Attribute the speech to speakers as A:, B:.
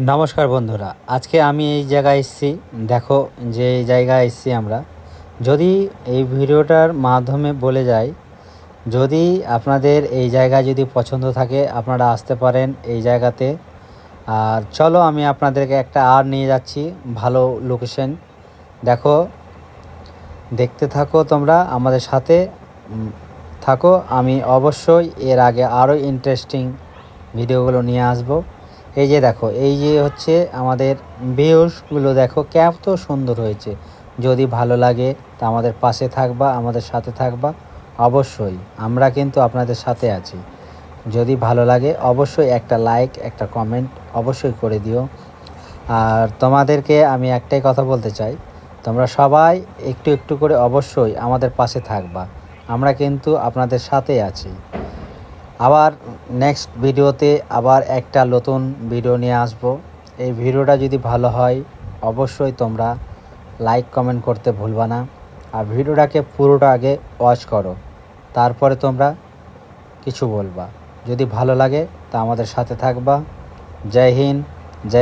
A: নমস্কার বন্ধুরা, আজকে আমি এই জায়গায় এসেছি। দেখো যে এই জায়গায় এসেছি আমরা। যদি এই ভিডিওটার মাধ্যমে বলে যাই, যদি আপনাদের এই জায়গায় যদি পছন্দ থাকে আপনারা আসতে পারেন এই জায়গাতে। আর চলো আমি আপনাদেরকে একটা নিয়ে যাচ্ছি ভালো লোকেশন। দেখো, দেখতে থাকো তোমরা আমাদের সাথে থাকো। আমি অবশ্যই এর আগে আরও ইন্টারেস্টিং ভিডিওগুলো নিয়ে আসবো। এই যে দেখো, এই যে হচ্ছে আমাদের ভিউসগুলো, দেখো কত সুন্দর হয়েছে। যদি ভালো লাগে তা আমাদের পাশে থাকবা, আমাদের সাথে থাকবা। অবশ্যই আমরা কিন্তু আপনাদের সাথে আছি। যদি ভালো লাগে অবশ্যই একটা লাইক, একটা কমেন্ট অবশ্যই করে দিও। আর তোমাদেরকে আমি একটাই কথা বলতে চাই, তোমরা সবাই একটু একটু করে অবশ্যই আমাদের পাশে থাকবা। আমরা কিন্তু আপনাদের সাথে আছি। আবার নেক্সট ভিডিওতে আবার একটা নতুন ভিডিও নিয়ে আসব। এই ভিডিওটা যদি ভালো হয় অবশ্যই তোমরা লাইক কমেন্ট করতে ভুলবা না। আর ভিডিওটাকে পুরোটা আগে ওয়াচ করো, তারপরে তোমরা কিছু বলবা। যদি ভালো লাগে তা আমাদের সাথে থাকবা। জয় হিন্দ, জয়